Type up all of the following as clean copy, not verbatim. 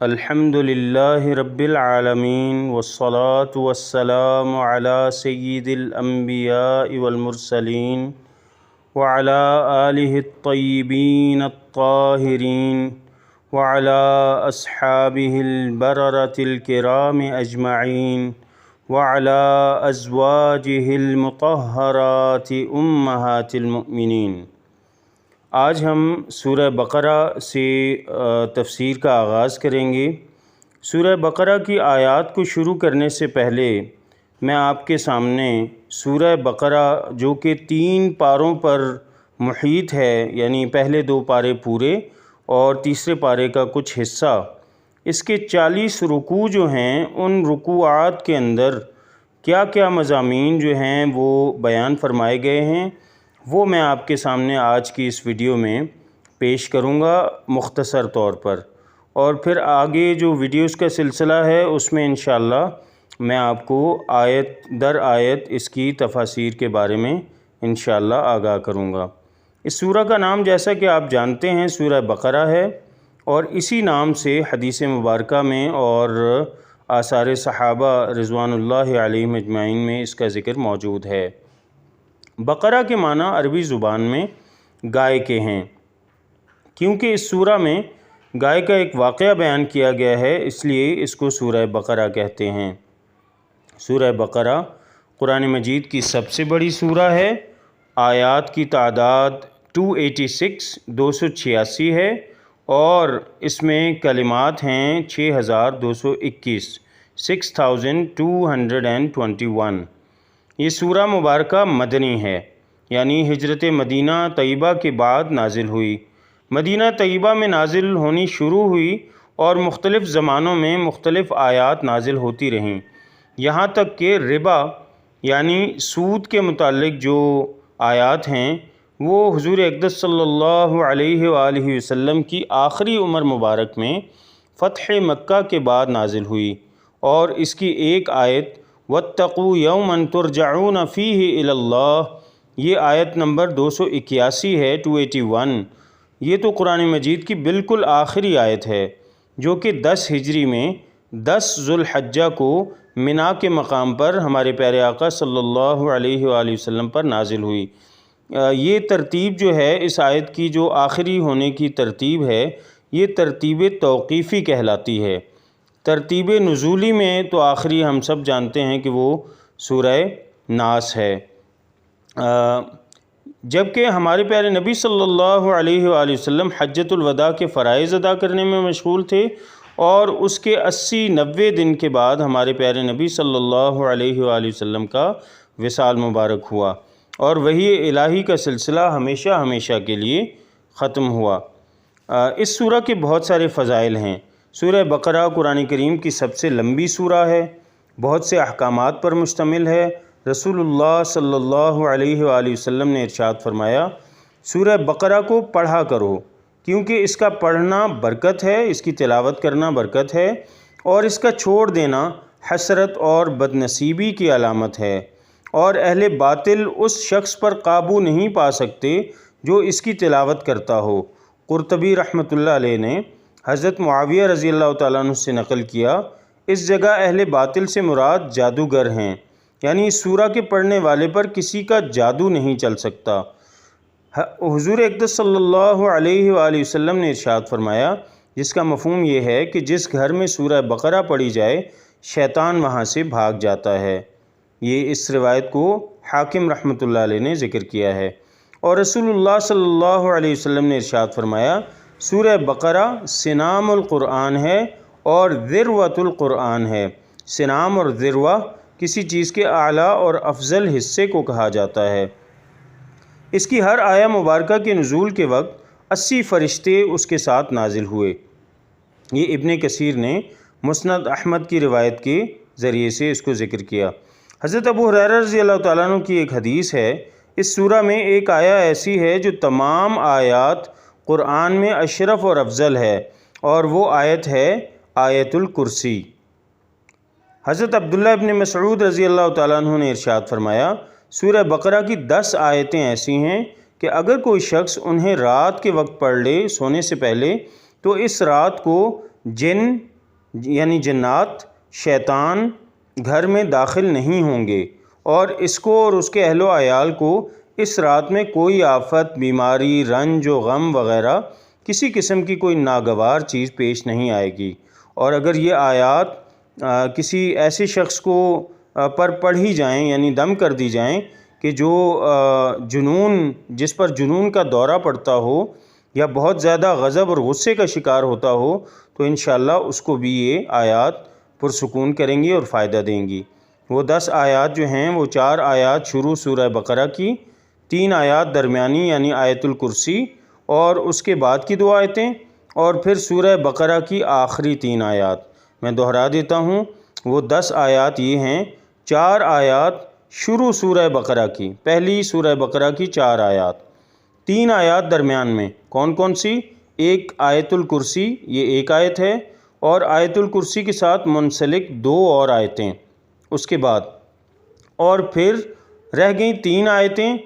الحمد للہ رب العالمین والصلاة والسلام علی سید الانبیاء والمرسلین وعلی آلہ الطیبین الطاہرین وعلی اصحابہ البررۃ الکرام اجمعین وعلی ازواجہ المطہرات امہات المؤمنین۔ آج ہم سورہ بقرہ سے تفسیر کا آغاز کریں گے۔ سورہ بقرہ کی آیات کو شروع کرنے سے پہلے میں آپ کے سامنے سورہ بقرہ جو کہ 3 پاروں پر محیط ہے، یعنی پہلے 2 پارے پورے اور تیسرے پارے کا کچھ حصہ، اس کے 40 رکوع جو ہیں ان رکوعات کے اندر کیا کیا مضامین جو ہیں وہ بیان فرمائے گئے ہیں، وہ میں آپ کے سامنے آج کی اس ویڈیو میں پیش کروں گا مختصر طور پر، اور پھر آگے جو ویڈیوز کا سلسلہ ہے اس میں انشاءاللہ میں آپ کو آیت در آیت اس کی تفاسیر کے بارے میں انشاءاللہ آگاہ کروں گا۔ اس سورہ کا نام جیسا کہ آپ جانتے ہیں سورہ بقرہ ہے، اور اسی نام سے حدیث مبارکہ میں اور آثار صحابہ رضوان اللہ علیہم اجمعین میں اس کا ذکر موجود ہے۔ بقرہ کے معنی عربی زبان میں گائے کے ہیں، کیونکہ اس سورہ میں گائے کا ایک واقعہ بیان کیا گیا ہے، اس لیے اس کو سورہ بقرہ کہتے ہیں۔ سورہ بقرہ قرآن مجید کی سب سے بڑی سورہ ہے۔ آیات کی تعداد 286 ہے اور اس میں کلمات ہیں 6221 6221۔ یہ سورہ مبارکہ مدنی ہے، یعنی ہجرت مدینہ طیبہ کے بعد نازل ہوئی۔ مدینہ طیبہ میں نازل ہونی شروع ہوئی اور مختلف زمانوں میں مختلف آیات نازل ہوتی رہیں، یہاں تک کہ ربا یعنی سود کے متعلق جو آیات ہیں وہ حضور اقدس صلی اللہ علیہ وآلہ وسلم کی آخری عمر مبارک میں فتح مکہ کے بعد نازل ہوئی، اور اس کی ایک آیت وَاتَّقُوا يَوْمًا تُرْجَعُونَ فِيهِ إِلَى اللَّهِ، یہ آیت نمبر 281 ہے، 281۔ یہ تو قرآن مجید کی بالکل آخری آیت ہے، جو کہ 10 ہجری میں 10 ذوالحجہ کو منا کے مقام پر ہمارے پیارے آقا صلی اللہ علیہ وآلہ وسلم پر نازل ہوئی۔ یہ ترتیب جو ہے اس آیت کی، جو آخری ہونے کی ترتیب ہے، یہ ترتیب توقیفی کہلاتی ہے۔ ترتیب نزولی میں تو آخری ہم سب جانتے ہیں کہ وہ سورہ ناس ہے، جبکہ ہمارے پیارے نبی صلی اللہ علیہ وآلہ وسلم حجۃ الوداع کے فرائض ادا کرنے میں مشغول تھے، اور اس کے 80-90 دن کے بعد ہمارے پیارے نبی صلی اللہ علیہ وآلہ وسلم کا وصال مبارک ہوا، اور وحی الہی کا سلسلہ ہمیشہ ہمیشہ کے لیے ختم ہوا۔ اس سورہ کے بہت سارے فضائل ہیں۔ سورہ بقرہ قرآن کریم کی سب سے لمبی سورہ ہے، بہت سے احکامات پر مشتمل ہے۔ رسول اللہ صلی اللہ علیہ وآلہ وسلم نے ارشاد فرمایا، سورہ بقرہ کو پڑھا کرو، کیونکہ اس کا پڑھنا برکت ہے، اس کی تلاوت کرنا برکت ہے، اور اس کا چھوڑ دینا حسرت اور بدنصیبی کی علامت ہے، اور اہل باطل اس شخص پر قابو نہیں پا سکتے جو اس کی تلاوت کرتا ہو۔ قرطبی رحمۃ اللہ علیہ نے حضرت معاویہ رضی اللہ تعالیٰ عنہ سے نقل کیا، اس جگہ اہل باطل سے مراد جادوگر ہیں، یعنی اس سورہ کے پڑھنے والے پر کسی کا جادو نہیں چل سکتا۔ حضور اقدس صلی اللہ علیہ وآلہ وسلم نے ارشاد فرمایا، جس کا مفہوم یہ ہے کہ جس گھر میں سورہ بقرہ پڑھی جائے شیطان وہاں سے بھاگ جاتا ہے۔ یہ اس روایت کو حاکم رحمۃ اللہ علیہ نے ذکر کیا ہے۔ اور رسول اللہ صلی اللہ علیہ وسلم نے ارشاد فرمایا، سورہ بقرہ سنام القرآن ہے اور ذروۃ القرآن ہے۔ سنام اور ذروہ کسی چیز کے اعلیٰ اور افضل حصے کو کہا جاتا ہے۔ اس کی ہر آیہ مبارکہ کے نزول کے وقت 80 فرشتے اس کے ساتھ نازل ہوئے۔ یہ ابن کثیر نے مسند احمد کی روایت کے ذریعے سے اس کو ذکر کیا۔ حضرت ابو ہریرہ رضی اللہ تعالیٰ عنہ کی ایک حدیث ہے، اس سورہ میں ایک آیہ ایسی ہے جو تمام آیات قرآن میں اشرف اور افضل ہے، اور وہ آیت ہے آیت الکرسی۔ حضرت عبداللہ ابن مسعود رضی اللہ تعالیٰ عنہ نے ارشاد فرمایا، سورہ بقرہ کی 10 آیتیں ایسی ہیں کہ اگر کوئی شخص انہیں رات کے وقت پڑھ لے سونے سے پہلے، تو اس رات کو جن یعنی جنات، شیطان گھر میں داخل نہیں ہوں گے، اور اس کو اور اس کے اہل و عیال کو اس رات میں کوئی آفت، بیماری، رنج و غم وغیرہ کسی قسم کی کوئی ناگوار چیز پیش نہیں آئے گی۔ اور اگر یہ آیات کسی ایسے شخص کو پر پڑھی جائیں یعنی دم کر دی جائیں کہ جو جس پر جنون کا دورہ پڑتا ہو یا بہت زیادہ غضب اور غصے کا شکار ہوتا ہو، تو انشاءاللہ اس کو بھی یہ آیات پرسکون کریں گی اور فائدہ دیں گی۔ وہ 10 آیات جو ہیں وہ 4 آیات شروع سورہ بقرہ کی، 3 آیات درمیانی یعنی آیت الکرسی اور اس کے بعد کی 2 آیتیں، اور پھر سورہ بقرہ کی آخری 3 آیات۔ میں دہرا دیتا ہوں، وہ 10 آیات یہ ہیں، 4 آیات شروع سورہ بقرہ کی، پہلی سورہ بقرہ کی 4 آیات، 3 آیات درمیان میں، کون کون سی؟ ایک آیت الکرسی، یہ ایک آیت ہے، اور آیت الکرسی کے ساتھ منسلک 2 اور آیتیں اس کے بعد، اور پھر رہ گئیں 3 آیتیں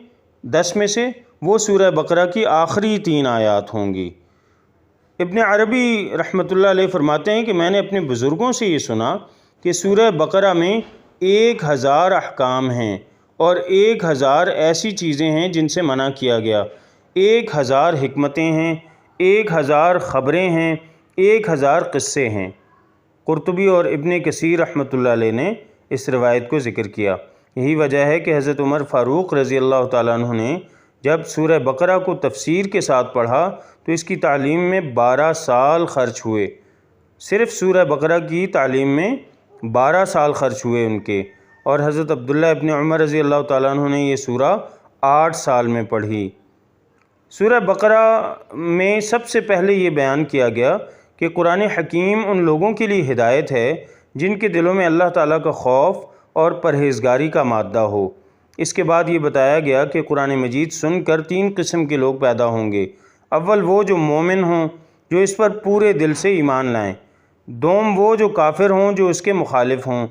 10 میں سے، وہ سورہ بقرہ کی آخری 3 آیات ہوں گی۔ ابن عربی رحمۃ اللہ علیہ فرماتے ہیں کہ میں نے اپنے بزرگوں سے یہ سنا کہ سورہ بقرہ میں 1000 احکام ہیں اور 1000 ایسی چیزیں ہیں جن سے منع کیا گیا، 1000 حکمتیں ہیں، 1000 خبریں ہیں، 1000 قصے ہیں۔ قرطبی اور ابن کثیر رحمۃ اللہ علیہ نے اس روایت کو ذکر کیا۔ یہی وجہ ہے کہ حضرت عمر فاروق رضی اللہ تعالیٰ عنہ نے جب سورہ بقرہ کو تفسیر کے ساتھ پڑھا تو اس کی تعلیم میں 12 سال خرچ ہوئے، صرف سورہ بقرہ کی تعلیم میں 12 سال خرچ ہوئے ان کے، اور حضرت عبداللہ ابن عمر رضی اللہ تعالیٰ عنہ نے یہ سورہ 8 سال میں پڑھی۔ سورہ بقرہ میں سب سے پہلے یہ بیان کیا گیا کہ قرآن حکیم ان لوگوں کے لیے ہدایت ہے جن کے دلوں میں اللہ تعالیٰ کا خوف اور پرہیزگاری کا مادہ ہو۔ اس کے بعد یہ بتایا گیا کہ قرآن مجید سن کر 3 قسم کے لوگ پیدا ہوں گے۔ اول وہ جو مومن ہوں جو اس پر پورے دل سے ایمان لائیں، دوم وہ جو کافر ہوں جو اس کے مخالف ہوں،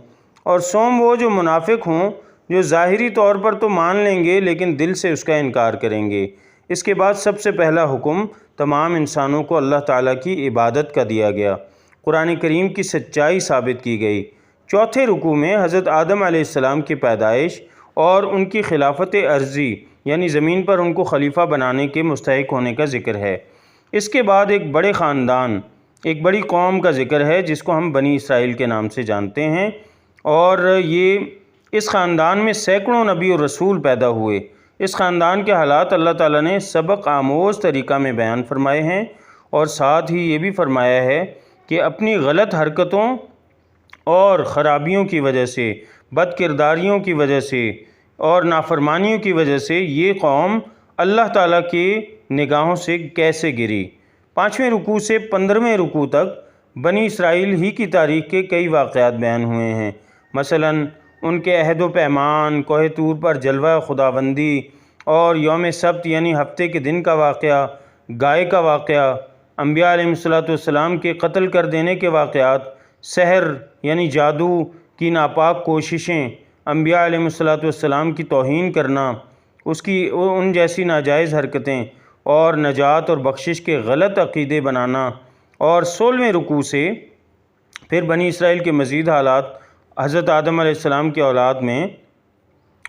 اور سوم وہ جو منافق ہوں جو ظاہری طور پر تو مان لیں گے لیکن دل سے اس کا انکار کریں گے۔ اس کے بعد سب سے پہلا حکم تمام انسانوں کو اللہ تعالیٰ کی عبادت کا دیا گیا، قرآن کریم کی سچائی ثابت کی گئی۔ چوتھے رکوع میں حضرت آدم علیہ السلام کی پیدائش اور ان کی خلافت ارضی یعنی زمین پر ان کو خلیفہ بنانے کے مستحق ہونے کا ذکر ہے۔ اس کے بعد ایک بڑے خاندان، ایک بڑی قوم کا ذکر ہے جس کو ہم بنی اسرائیل کے نام سے جانتے ہیں، اور یہ اس خاندان میں سینکڑوں نبی اور رسول پیدا ہوئے۔ اس خاندان کے حالات اللہ تعالیٰ نے سبق آموز طریقہ میں بیان فرمائے ہیں، اور ساتھ ہی یہ بھی فرمایا ہے کہ اپنی غلط حرکتوں اور خرابیوں کی وجہ سے، بد کرداریوں کی وجہ سے اور نافرمانیوں کی وجہ سے یہ قوم اللہ تعالیٰ کے نگاہوں سے کیسے گری۔ 5ویں رکوع سے 15ویں رکوع تک بنی اسرائیل ہی کی تاریخ کے کئی واقعات بیان ہوئے ہیں، مثلاً ان کے عہد و پیمان، کوہ طور پر جلوہ خداوندی، اور یوم سبت یعنی ہفتے کے دن کا واقعہ، گائے کا واقعہ، انبیاء علیہ السلام کے قتل کر دینے کے واقعات، سحر یعنی جادو کی ناپاک کوششیں، انبیاء علیہ السلام کی توہین کرنا، ان جیسی ناجائز حرکتیں، اور نجات اور بخشش کے غلط عقیدے بنانا۔ اور 16ویں رکوع سے پھر بنی اسرائیل کے مزید حالات، حضرت آدم علیہ السلام کی اولاد میں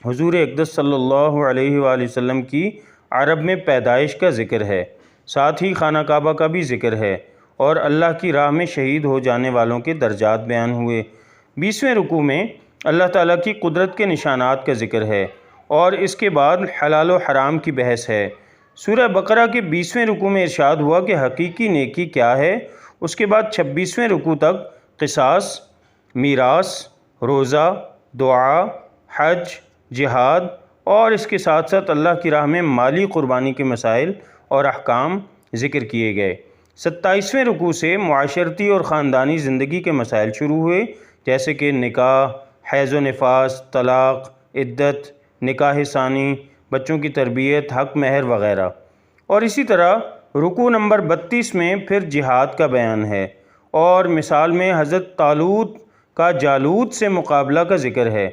حضور اقدس صلی اللہ علیہ وآلہ وسلم کی عرب میں پیدائش کا ذکر ہے، ساتھ ہی خانہ کعبہ کا بھی ذکر ہے، اور اللہ کی راہ میں شہید ہو جانے والوں کے درجات بیان ہوئے۔ 20ویں رکوع میں اللہ تعالیٰ کی قدرت کے نشانات کا ذکر ہے، اور اس کے بعد حلال و حرام کی بحث ہے۔ سورہ بقرہ کے 20ویں رکوع میں ارشاد ہوا کہ حقیقی نیکی کیا ہے۔ اس کے بعد 26ویں رکوع تک قصاص، میراث، روزہ، دعا، حج، جہاد، اور اس کے ساتھ ساتھ اللہ کی راہ میں مالی قربانی کے مسائل اور احکام ذکر کیے گئے۔ 27ویں رکوع سے معاشرتی اور خاندانی زندگی کے مسائل شروع ہوئے، جیسے کہ نکاح، حیض و نفاس، طلاق، عدت، نکاح ثانی، بچوں کی تربیت، حق مہر وغیرہ۔ اور اسی طرح رکوع نمبر 32 میں پھر جہاد کا بیان ہے، اور مثال میں حضرت طالوت کا جالوت سے مقابلہ کا ذکر ہے۔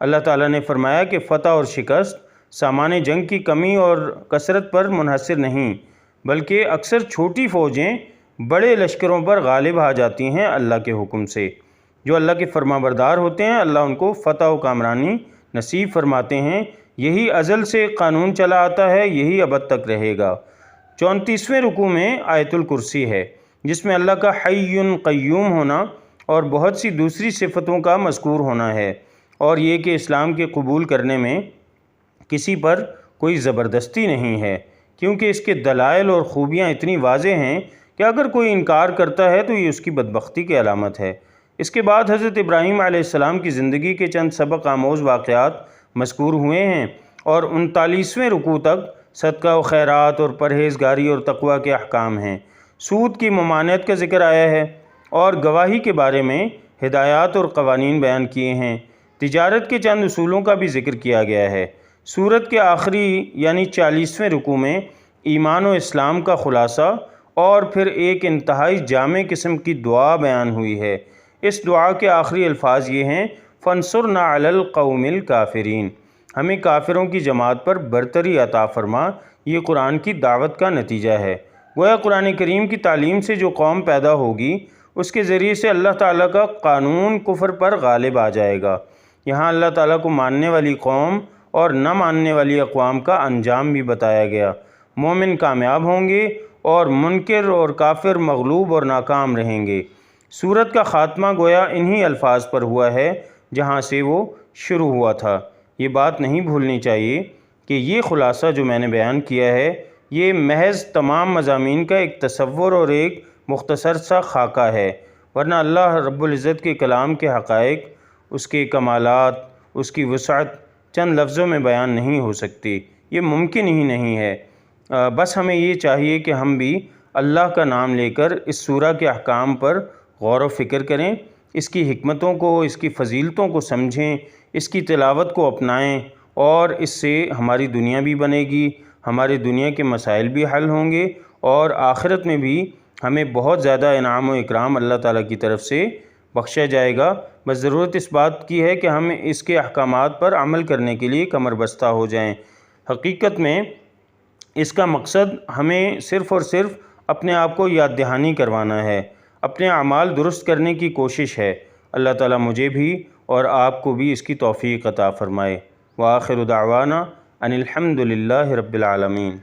اللہ تعالیٰ نے فرمایا کہ فتح اور شکست سامان جنگ کی کمی اور کثرت پر منحصر نہیں، بلکہ اکثر چھوٹی فوجیں بڑے لشکروں پر غالب آ جاتی ہیں اللہ کے حکم سے۔ جو اللہ کے فرما بردار ہوتے ہیں اللہ ان کو فتح و کامرانی نصیب فرماتے ہیں۔ یہی ازل سے قانون چلا آتا ہے، یہی ابد تک رہے گا۔ 34ویں رکوع میں آیت الکرسی ہے، جس میں اللہ کا حی قیوم ہونا اور بہت سی دوسری صفتوں کا مذکور ہونا ہے، اور یہ کہ اسلام کے قبول کرنے میں کسی پر کوئی زبردستی نہیں ہے، کیونکہ اس کے دلائل اور خوبیاں اتنی واضح ہیں کہ اگر کوئی انکار کرتا ہے تو یہ اس کی بدبختی کی علامت ہے۔ اس کے بعد حضرت ابراہیم علیہ السلام کی زندگی کے چند سبق آموز واقعات مذکور ہوئے ہیں، اور 39ویں رکوع تک صدقہ و خیرات اور پرہیزگاری اور تقوی کے احکام ہیں۔ سود کی ممانعت کا ذکر آیا ہے، اور گواہی کے بارے میں ہدایات اور قوانین بیان کیے ہیں۔ تجارت کے چند اصولوں کا بھی ذکر کیا گیا ہے۔ سورت کے آخری یعنی 40ویں رکوع میں ایمان و اسلام کا خلاصہ اور پھر ایک انتہائی جامع قسم کی دعا بیان ہوئی ہے۔ اس دعا کے آخری الفاظ یہ ہیں: فَانصُرْنَا عَلَى الْقَوْمِ الْكَافِرِينَ، ہمیں کافروں کی جماعت پر برتری عطا فرما۔ یہ قرآن کی دعوت کا نتیجہ ہے۔ گویا قرآن کریم کی تعلیم سے جو قوم پیدا ہوگی اس کے ذریعے سے اللہ تعالیٰ کا قانون کفر پر غالب آ جائے گا۔ یہاں اللہ تعالیٰ کو ماننے والی قوم اور نہ ماننے والی اقوام کا انجام بھی بتایا گیا۔ مومن کامیاب ہوں گے اور منکر اور کافر مغلوب اور ناکام رہیں گے۔ سورت کا خاتمہ گویا انہی الفاظ پر ہوا ہے جہاں سے وہ شروع ہوا تھا۔ یہ بات نہیں بھولنی چاہیے کہ یہ خلاصہ جو میں نے بیان کیا ہے یہ محض تمام مضامین کا ایک تصور اور ایک مختصر سا خاکہ ہے، ورنہ اللہ رب العزت کے کلام کے حقائق، اس کے کمالات، اس کی وسعت چند لفظوں میں بیان نہیں ہو سکتی، یہ ممکن ہی نہیں ہے۔ بس ہمیں یہ چاہیے کہ ہم بھی اللہ کا نام لے کر اس سورہ کے احکام پر غور و فکر کریں، اس کی حکمتوں کو، اس کی فضیلتوں کو سمجھیں، اس کی تلاوت کو اپنائیں، اور اس سے ہماری دنیا بھی بنے گی، ہماری دنیا کے مسائل بھی حل ہوں گے، اور آخرت میں بھی ہمیں بہت زیادہ انعام و اکرام اللہ تعالیٰ کی طرف سے بخشا جائے گا۔ بس ضرورت اس بات کی ہے کہ ہم اس کے احکامات پر عمل کرنے کے لیے کمر بستہ ہو جائیں۔ حقیقت میں اس کا مقصد ہمیں صرف اور صرف اپنے آپ کو یاد دہانی کروانا ہے، اپنے اعمال درست کرنے کی کوشش ہے۔ اللہ تعالیٰ مجھے بھی اور آپ کو بھی اس کی توفیق عطا فرمائے۔ وآخر دعوانا ان الحمد للہ رب العالمین۔